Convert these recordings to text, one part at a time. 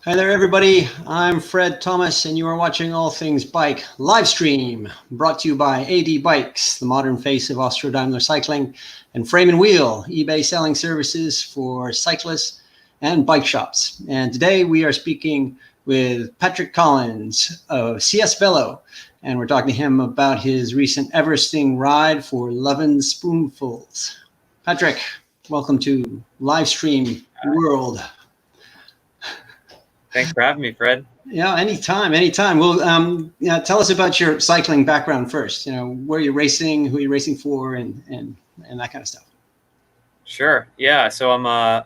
Hi there, everybody. I'm Fred Thomas, and you are watching All Things Bike live stream, brought to you by AD Bikes, the modern face of Austro-Daimler cycling, and Frame and Wheel, eBay selling services for cyclists and bike shops. And today we are speaking with Patrick Collins of CS Velo, and we're talking to him about his recent Everesting ride for Lovin Spoonfuls. Patrick, welcome to live stream world. Thanks for having me, Fred. Yeah, anytime. Well, tell us about your cycling background first. Where you're racing, who you're racing for, and that kind of stuff. Sure. Yeah. So I'm a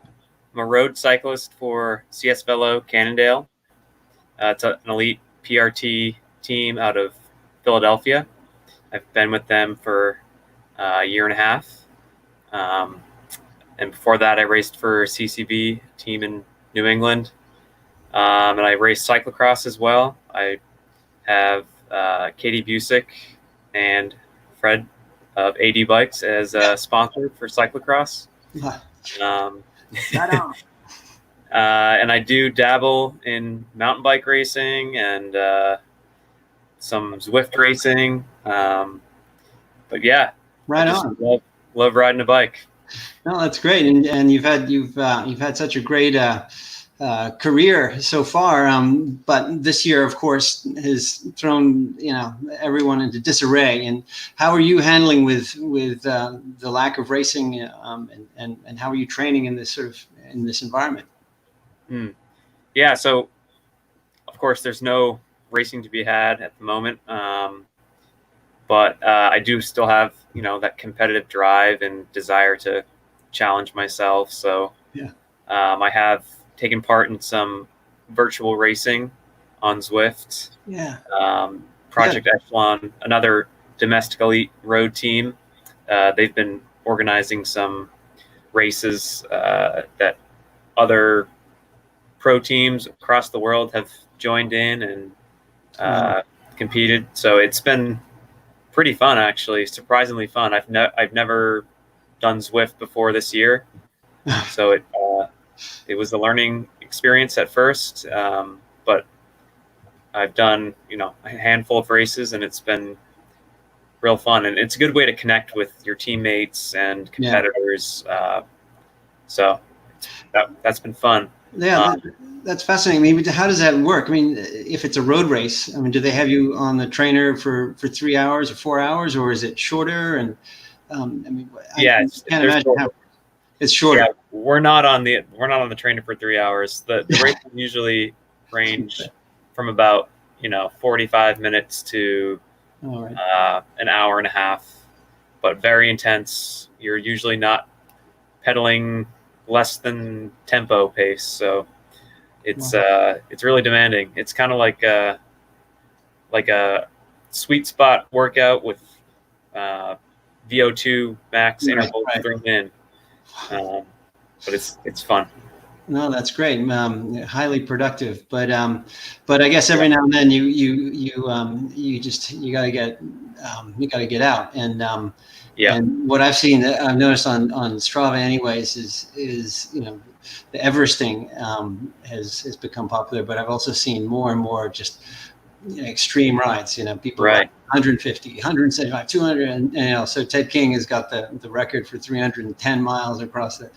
road cyclist for CS Velo Cannondale. It's an elite PRT team out of Philadelphia. I've been with them for a year and a half. And before that, I raced for CCV team in New England. And I race cyclocross as well. I have Katie Busick and Fred of AD Bikes as a sponsor for cyclocross. And I do dabble in mountain bike racing and some Zwift racing. But yeah, right on. Love riding a bike. No, that's great, and you've had such a great career so far, but this year, of course, has thrown everyone into disarray. And how are you handling with the lack of racing, and how are you training in this environment? Yeah, so of course there's no racing to be had at the moment, but I do still have that competitive drive and desire to challenge myself. So yeah, I have taken part in some virtual racing on Zwift. Yeah. Project Echelon, another domestic elite road team. They've been organizing some races that other pro teams across the world have joined in and competed. So it's been pretty fun, actually, surprisingly fun. I've never done Zwift before this year, so it was a learning experience at first, but I've done, a handful of races, and it's been real fun. And it's a good way to connect with your teammates and competitors. So that's been fun. Yeah, that's fascinating. I mean, how does that work? I mean, if it's a road race, I mean, do they have you on the trainer for 3 hours or 4 hours, or is it shorter? And I mean, yeah, I can't imagine how it's shorter. Yeah, we're not on the trainer for 3 hours. The races usually range from about 45 minutes to an hour and a half, but very intense. You're usually not pedaling less than tempo pace, so it's really demanding. It's kind of like a sweet spot workout with VO2 max intervals thrown in. But it's fun. No, that's great. Highly productive. But I guess every now and then you gotta get out. And and what I've noticed on Strava anyways is the Everesting has become popular, but I've also seen more and more just extreme rides. People ride 150, 175, 200, and so Ted King has got the record for 310 miles across the.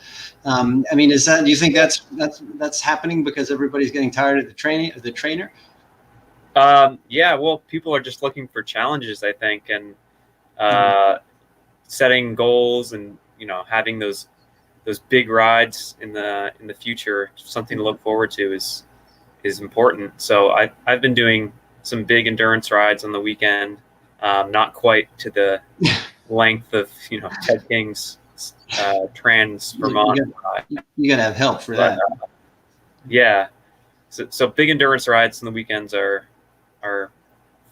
I mean, do you think that's happening because everybody's getting tired of the trainer? Yeah, well, people are just looking for challenges, I think, and setting goals, and having those big rides in the future, something to look forward to is important. So I've been doing some big endurance rides on the weekend, not quite to the length of Ted King's Trans Vermont ride. You gotta have help for that. Yeah, so big endurance rides on the weekends are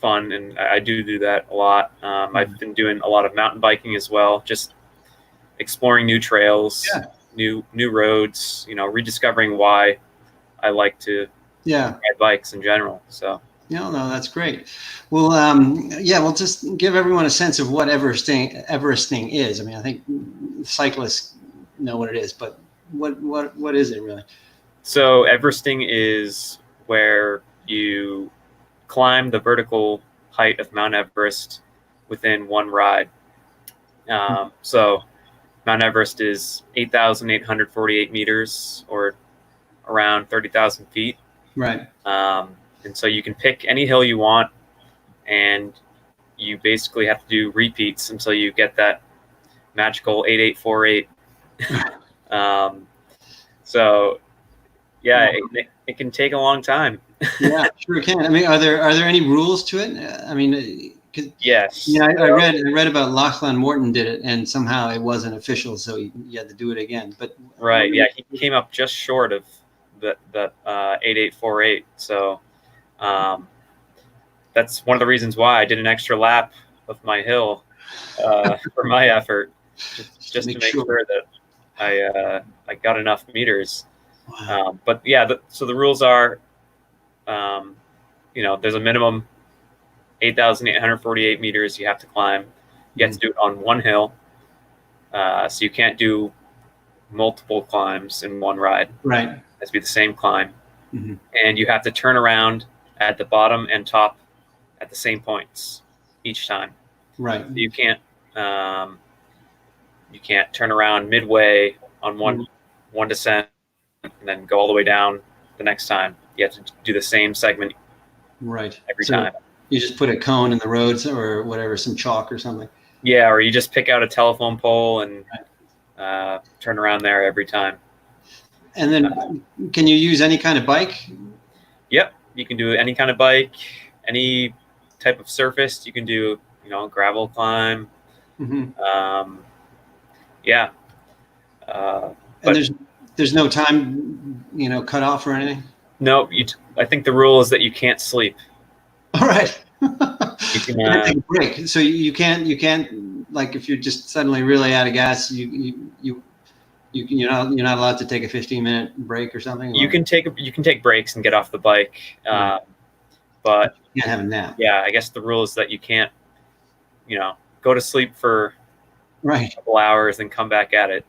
fun, and I do that a lot. I've been doing a lot of mountain biking as well, just exploring new trails, new roads, rediscovering why I like to ride bikes in general. So no, that's great. Well, we'll just give everyone a sense of what Everesting is. I mean, I think cyclists know what it is, but what is it really? So Everesting is where you climb the vertical height of Mount Everest within one ride. So Mount Everest is 8,848 meters, or around 30,000 feet. Right. And so you can pick any hill you want, and you basically have to do repeats until you get that magical 8848. So yeah, it can take a long time. Yeah, sure can. I mean, are there any rules to it? I mean, yes. Yeah, I read about Lachlan Morton did it, and somehow it wasn't official, so you had to do it again. But right, yeah, he came up just short of the 8848. So that's one of the reasons why I did an extra lap of my hill for my effort, just to make sure that I got enough meters. Wow. But yeah, so the rules are, there's a minimum 8,848 meters you have to climb. You have to do it on one hill, so you can't do multiple climbs in one ride. Right. It has to be the same climb, and you have to turn around at the bottom and top at the same points each time. Right. So you can't turn around midway on one descent and then go all the way down the next time. You have to do the same segment every time. You just put a cone in the roads or whatever, some chalk or something. Yeah, or you just pick out a telephone pole and turn around there every time. And then can you use any kind of bike? Yep, you can do any kind of bike, any type of surface. You can do, gravel climb. Yeah. And there's no time, cut off or anything? No, I think the rule is that you can't sleep. All right. You can take a break. So you can't like, if you're just suddenly really out of gas, you're not allowed to take a 15-minute break or something. You can take breaks and get off the bike, but you can't have a nap. Yeah, I guess the rule is that you can't, go to sleep for a couple hours and come back at it.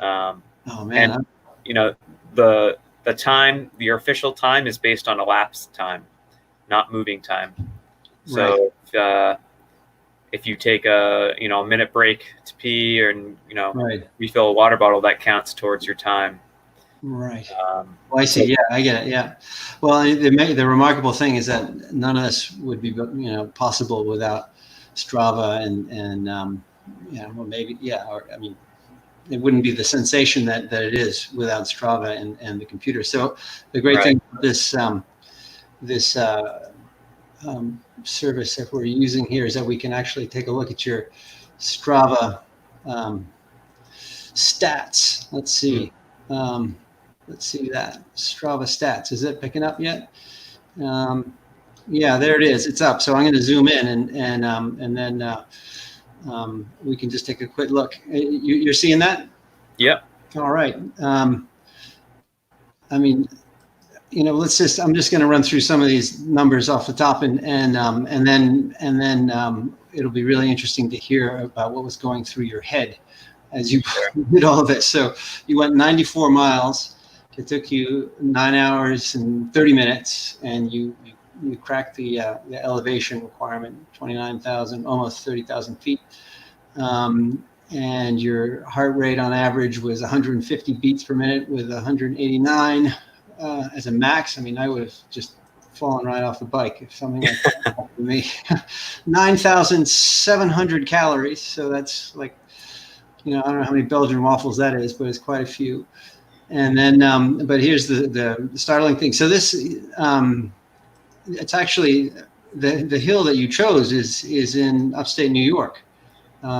Oh man! And the time, your official time is based on elapsed time, not moving time. So if you take a minute break to pee or refill a water bottle, that counts towards your time. Right. Well, I see. Yeah, I get it. Yeah. Well, the remarkable thing is that none of this would be possible without Strava and well, maybe or I mean, it wouldn't be the sensation that it is without Strava and the computer. So the great thing about this service that we're using here is that we can actually take a look at your Strava stats. Let's see. Let's see that Strava stats. Is it picking up yet? Yeah, there it is. It's up. So I'm going to zoom in and then we can just take a quick look. You're seeing that? Yep. All right. I mean, I'm just going to run through some of these numbers off the top, and then it'll be really interesting to hear about what was going through your head as you did all of this. So you went 94 miles. It took you 9 hours and 30 minutes, and you cracked the elevation requirement, 29,000, almost 30,000 feet. And your heart rate on average was 150 beats per minute with 189 as a max. I mean, I would have just fallen right off the bike if something like that happened to me. 9,700 calories. So that's like, I don't know how many Belgian waffles that is, but it's quite a few. And then, but here's the startling thing. So this, it's actually the hill that you chose is in upstate New York.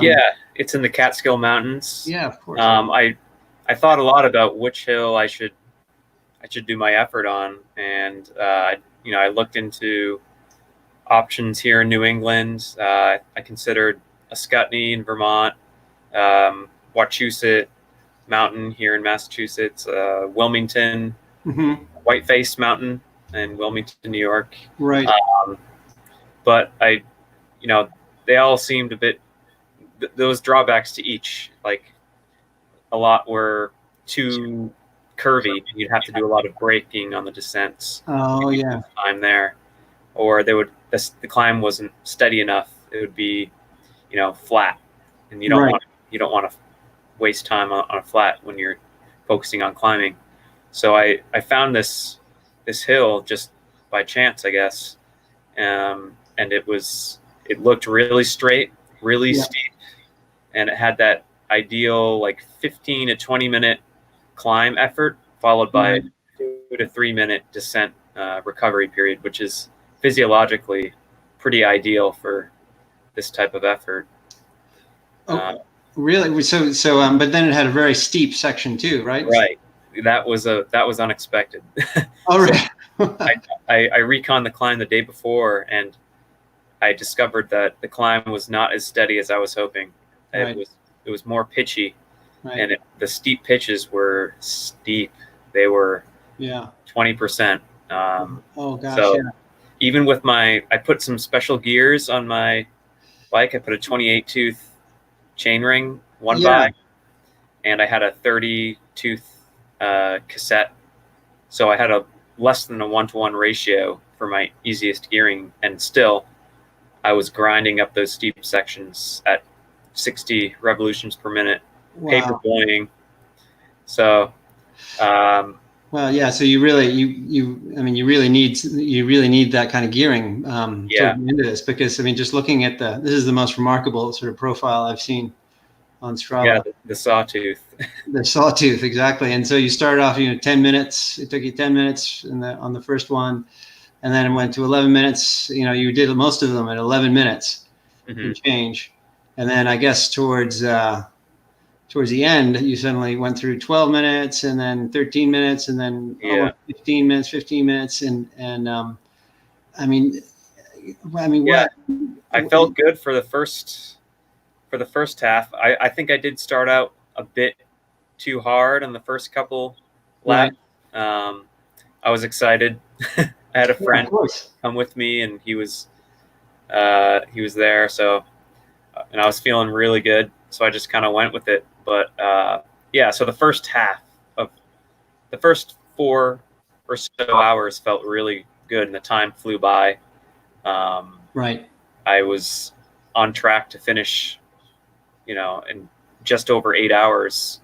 Yeah, it's in the Catskill Mountains. Yeah, of course. I thought a lot about which hill I should do my effort on, and I looked into options here in New England. I considered Ascutney in Vermont, Wachusett Mountain here in Massachusetts, Wilmington, Whiteface Mountain in Wilmington, New York. Right. But they all seemed a bit. Those drawbacks to each, like a lot were too curvy. You'd have to do a lot of braking on the descents. Oh yeah. Time there, or the climb wasn't steady enough. It would be, flat, and you don't want to waste time on a flat when you're focusing on climbing. So I found this hill just by chance, I guess, and it looked really straight, really steep, and it had that ideal like 15 to 20 minute climb effort followed by 2 to 3 minute descent recovery period, which is physiologically pretty ideal for this type of effort. Really? So but then it had a very steep section too, right? Right. That was unexpected. Oh, right. I reconned the climb the day before, and I discovered that the climb was not as steady as I was hoping. Right. It was more pitchy, right. and the steep pitches were steep. They were 20%. Oh gosh. So even with I put some special gears on my bike. I put a 28 tooth chain ring by, and I had a 30 tooth cassette. So I had a less than a 1-to-1 ratio for my easiest gearing, and still I was grinding up those steep sections at 60 revolutions per minute, paper boying. So well, yeah. So you really need that kind of gearing into this, because just looking at this is the most remarkable sort of profile I've seen on Strava. Yeah, the sawtooth. The sawtooth, exactly. And so you started off, 10 minutes. It took you 10 minutes on the first one, and then it went to 11 minutes. You did most of them at 11 minutes and change, and then I guess towards the end, you suddenly went through 12 minutes, and then 13 minutes, and then 15 minutes, and what? I felt good for the first half. I think I did start out a bit too hard on the first couple laps. Right. I was excited. I had a friend come with me, and he was there, so and I was feeling really good, so I just kind of went with it. But so the first 4 or so hours felt really good, and the time flew by. Right. I was on track to finish, in just over 8 hours,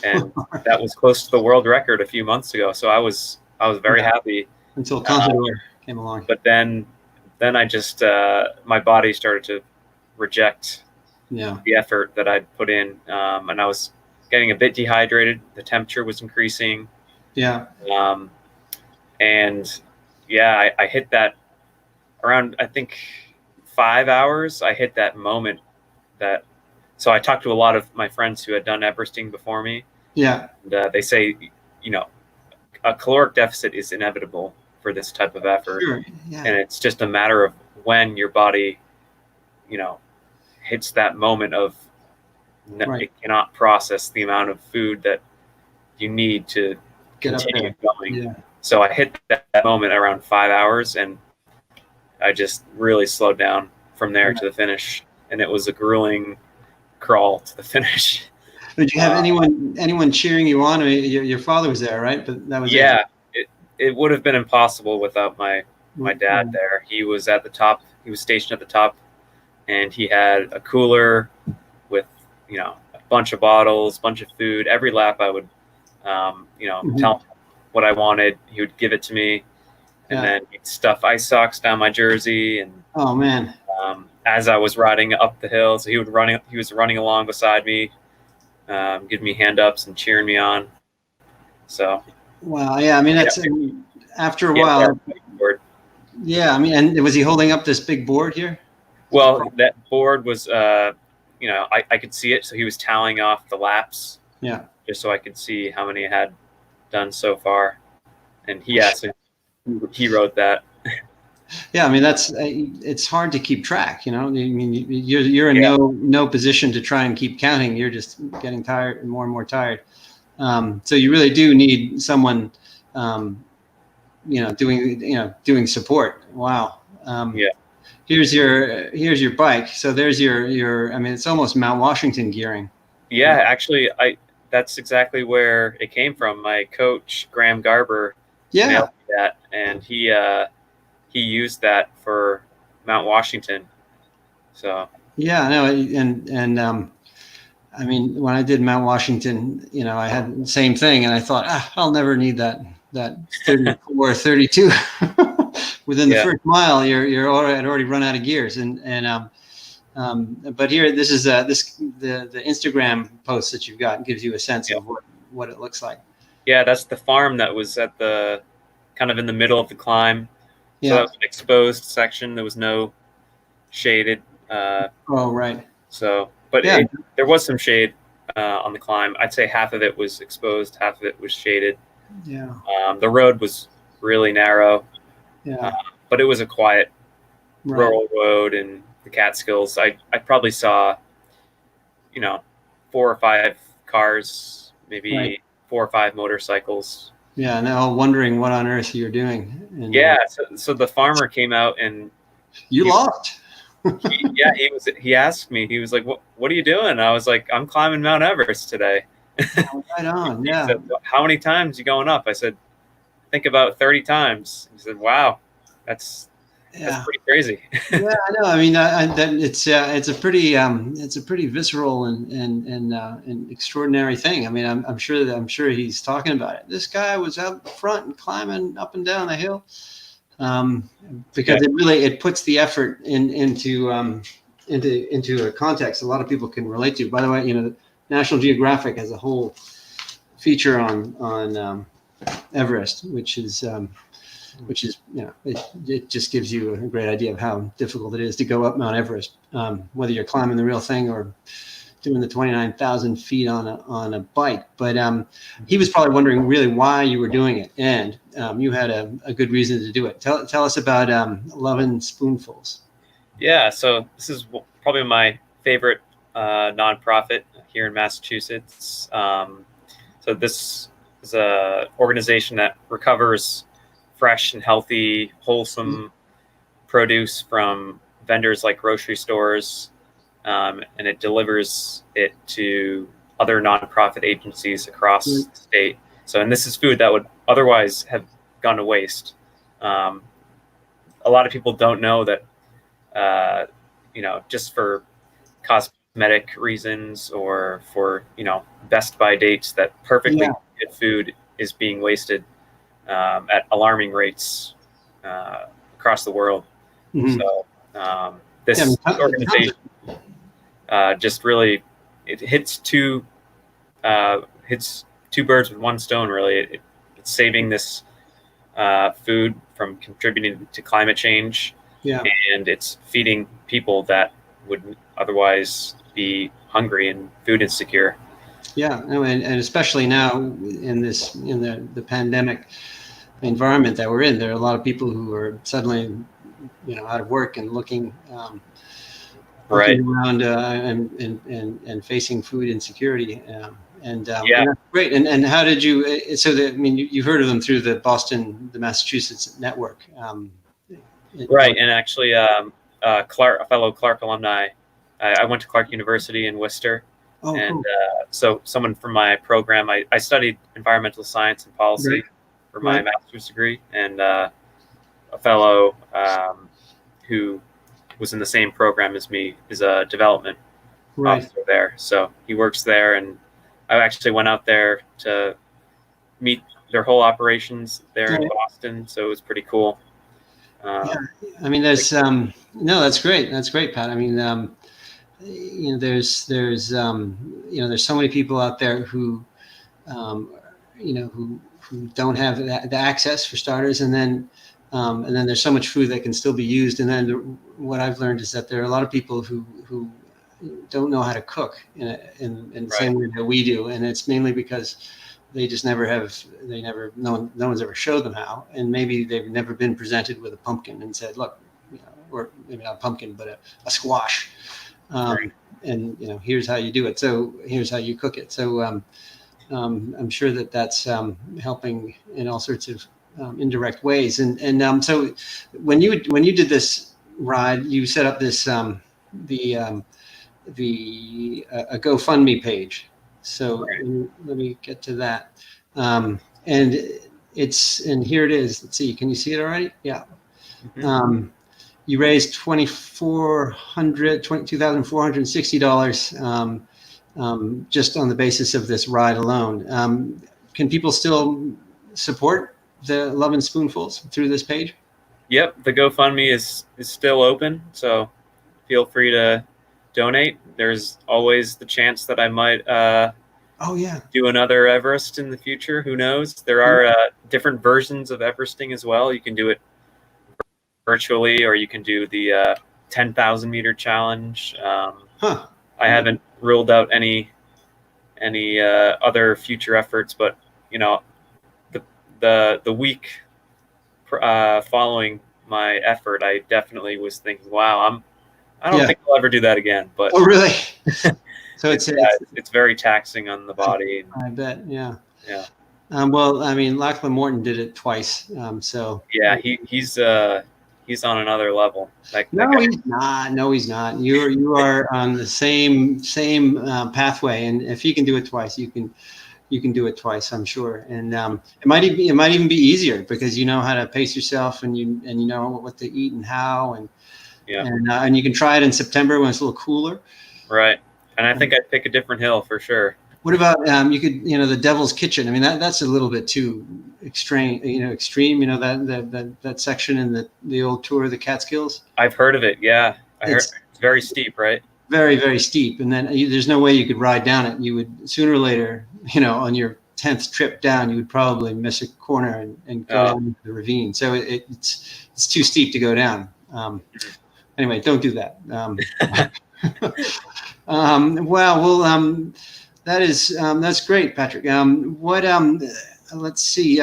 and that was close to the world record a few months ago. So I was very happy until Contador came along. But then I just my body started to reject the effort that I'd put in, and I was getting a bit dehydrated. The temperature was increasing. Yeah. And I hit that around, I think, 5 hours. I hit that moment so I talked to a lot of my friends who had done Everesting before me. Yeah. And, they say, a caloric deficit is inevitable for this type of effort. Sure. Yeah. And it's just a matter of when your body, hits that moment of it cannot process the amount of food that you need to continue going. Yeah. So I hit that moment around 5 hours, and I just really slowed down from there to the finish, and it was a grueling crawl to the finish. Did you have anyone cheering you on? Your father was there, right? But that was it would have been impossible without my dad there. He was at the top. He was stationed at the top, and he had a cooler with a bunch of bottles, bunch of food. Every lap I would tell him what I wanted. He would give it to me, and then he'd stuff ice socks down my jersey. And oh man, as I was riding up the hill, so he was running along beside me, giving me hand ups and cheering me on. So wow, yeah, that's after a while. Yeah, and was he holding up this big board here? Well, that board was, I could see it. So he was tallying off the laps. Yeah. Just so I could see how many I had done so far. And he wrote that. Yeah, it's hard to keep track, you're in no position to try and keep counting. You're just getting tired and more tired. So you really do need someone, doing support. Wow. Here's your bike. So there's your it's almost Mount Washington gearing. Yeah, actually that's exactly where it came from. My coach, Graham Garber, mailed me that, and he used that for Mount Washington. So yeah, no, and I mean, when I did Mount Washington, you know, I had the same thing, and I thought, I'll never need that 34, 32. Within the first mile, you're already run out of gears, but here, this is the Instagram post that you've got gives you a sense of what it looks like. Yeah, that's the farm that was at the kind of in the middle of the climb. So that was an exposed section. There was no shaded. Oh, right. So, but there was some shade on the climb. I'd say half of it was exposed, half of it was shaded. Yeah. The road was really narrow. Yeah. But it was a quiet rural road in the Catskills. I probably saw, 4 or 5 cars, maybe 4 or 5 motorcycles. Yeah. Now wondering what on earth you're doing. And, so the farmer came out and you lost. He asked me, he was like, what are you doing? I was like, I'm climbing Mount Everest today. Right on. He said, how many times you going up? I said, I think about 30 times. He said, wow, that's pretty crazy. Yeah, I know. I mean, it's a pretty visceral and extraordinary thing. I mean, I'm sure he's talking about it. This guy was out front and climbing up and down the hill, because it puts the effort into a context a lot of people can relate to. By the way, National Geographic has a whole feature on Everest, which is it just gives you a great idea of how difficult it is to go up Mount Everest, whether you're climbing the real thing or doing the 29,000 feet on a bike. But he was probably wondering really why you were doing it, and you had a good reason to do it. Tell us about Lovin Spoonfuls. Yeah, so this is probably my favorite nonprofit here in Massachusetts. So this is an organization that recovers fresh and healthy, wholesome produce from vendors like grocery stores, and it delivers it to other nonprofit agencies across the state. So, and this is food that would otherwise have gone to waste. A lot of people don't know that, just for cosmetic reasons or for, best by dates, that perfectly good food is being wasted at alarming rates across the world. So this organization just really hits two birds with one stone. Really, it's saving this food from contributing to climate change, and it's feeding people that would otherwise be hungry and food insecure. Yeah, and especially now in the pandemic environment that we're in, there are a lot of people who are suddenly, out of work and looking around and facing food insecurity. And that's great. And how did you? You've heard of them through the Massachusetts network. Right, and actually, a fellow Clark alumni. I went to Clark University in Worcester. Oh, and cool. So someone from my program, I studied environmental science and policy for my master's degree, and a fellow who was in the same program as me is a development officer there. So he works there, and I actually went out there to meet their whole operations there in Boston. So it was pretty cool. I mean, there's no, that's great. That's great, Pat. I mean, there's so many people out there who don't have the access, for starters, and then there's so much food that can still be used. And then what I've learned is that there are a lot of people who don't know how to cook in the same way that we do, and it's mainly because they just no one's ever showed them how, and maybe they've never been presented with a pumpkin and said, look, or maybe not a pumpkin, but a squash. And here's how you do it. So here's how you cook it. So I'm sure that's helping in all sorts of indirect ways. And so when you did this ride, you set up this a GoFundMe page. So let me get to that. And here it is. Let's see. Can you see it already? Yeah. Mm-hmm. You raised $2,460 just on the basis of this ride alone. Can people still support the Lovin Spoonfuls through this page? Yep, the GoFundMe is still open, so feel free to donate. There's always the chance that I might do another Everest in the future. Who knows? There are different versions of Everesting as well. You can do it virtually, or you can do the 10,000 meter challenge. I haven't ruled out any other future efforts, but you know, the week following my effort, I definitely was thinking, wow, I don't think I'll ever do that again. But oh, really? So it's very taxing on the body. I bet. Yeah. Yeah. Well, I mean, Lachlan Morton did it twice. So yeah, he's on another level. He's not. No, he's not. You are on the same pathway, and if he can do it twice, you can do it twice, I'm sure. And it might even be easier because you know how to pace yourself, and you know what to eat and how, and and you can try it in September when it's a little cooler. Right. And I think I'd pick a different hill for sure. What about you could the Devil's Kitchen? I mean that's a little bit too extreme. That section in the old tour of the Catskills. I've heard of it. Yeah, I heard it's very steep, right? Very, very steep, and then there's no way you could ride down it. You would sooner or later, on your 10th trip down, you would probably miss a corner and go down into the ravine. So it's too steep to go down. Anyway, don't do that. That's great, Patrick. Let's see.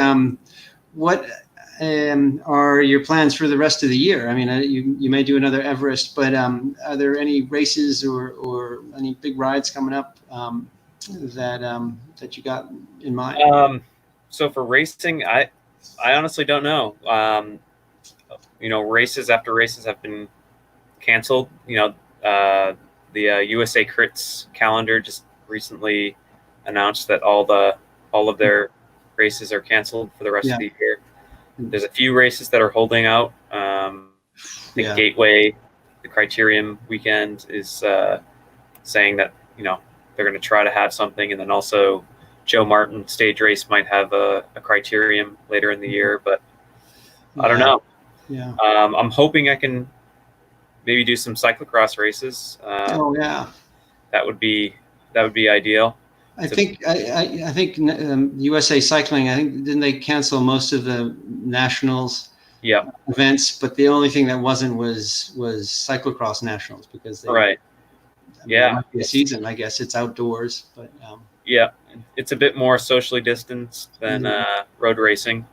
What are your plans for the rest of the year? I mean, you may do another Everest, but are there any races or any big rides coming up that you got in mind? So for racing, I honestly don't know. Races after races have been canceled. The USA Crits calendar just recently announced that all of their races are canceled for the rest of the year. There's a few races that are holding out. The Gateway, the Criterium weekend is saying that they're going to try to have something, and then also Joe Martin stage race might have a Criterium later in the year, but I don't know. Yeah. I'm hoping I can maybe do some cyclocross races. That would be ideal. I think USA Cycling. I think didn't they cancel most of the nationals events, but the only thing that wasn't was cyclocross nationals because they it might be a season. I guess it's outdoors, but it's a bit more socially distanced than road racing.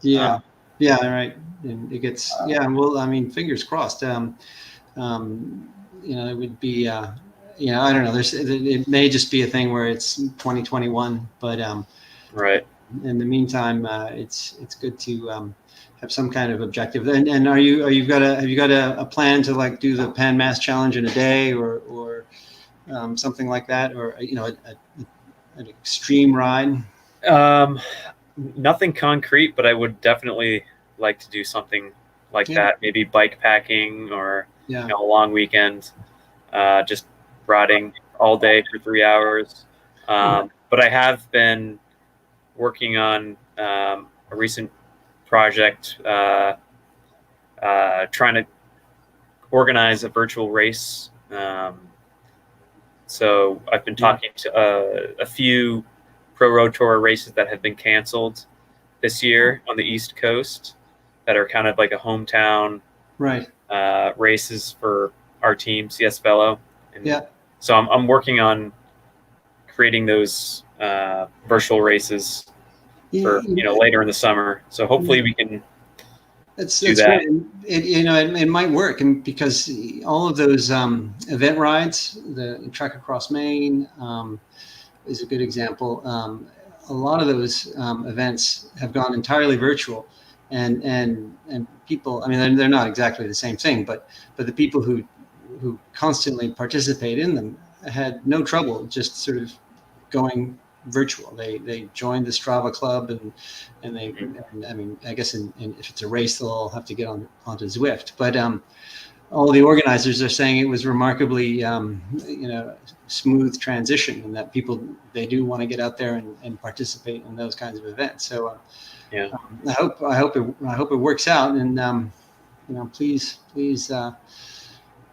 Right. And it gets Well, I mean, fingers crossed. It would be. I don't know. It may just be a thing where it's 2021, but right. In the meantime, it's good to have some kind of objective. And have you got a plan to like do the Pan Mass Challenge in a day or something like that, or an extreme ride? Nothing concrete, but I would definitely like to do something like that. Maybe bike packing or a long weekend. Just riding all day for 3 hours. But I have been working on a recent project trying to organize a virtual race. So I've been talking to a few Pro Road Tour races that have been canceled this year on the East Coast that are kind of like a hometown races for our team, CS Velo. So I'm working on creating those virtual races for later in the summer. So hopefully we can do that. Great. It might work, and because all of those event rides, the Trek Across Maine is a good example. A lot of those events have gone entirely virtual, and people. I mean, they're not exactly the same thing, but the people who constantly participate in them had no trouble just sort of going virtual. They joined the Strava club, and I mean, I guess if it's a race, they'll all have to get onto Zwift. But all the organizers are saying it was remarkably smooth transition, and that they do want to get out there and participate in those kinds of events. So I hope it works out, and please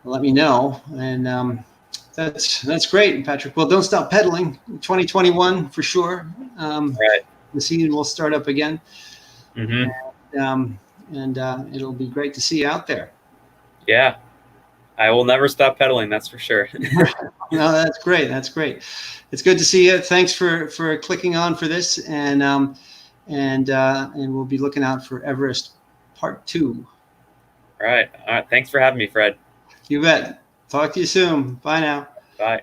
let me know. And that's great, Patrick. Well, don't stop pedaling. 2021 for sure. Right. The season will start up again. Mm-hmm. And it'll be great to see you out there. Yeah, I will never stop pedaling. That's for sure. No, that's great. That's great. It's good to see you. Thanks for clicking on for this, and we'll be looking out for Everest Part 2. All right. Thanks for having me, Fred. You bet. Talk to you soon. Bye now. Bye.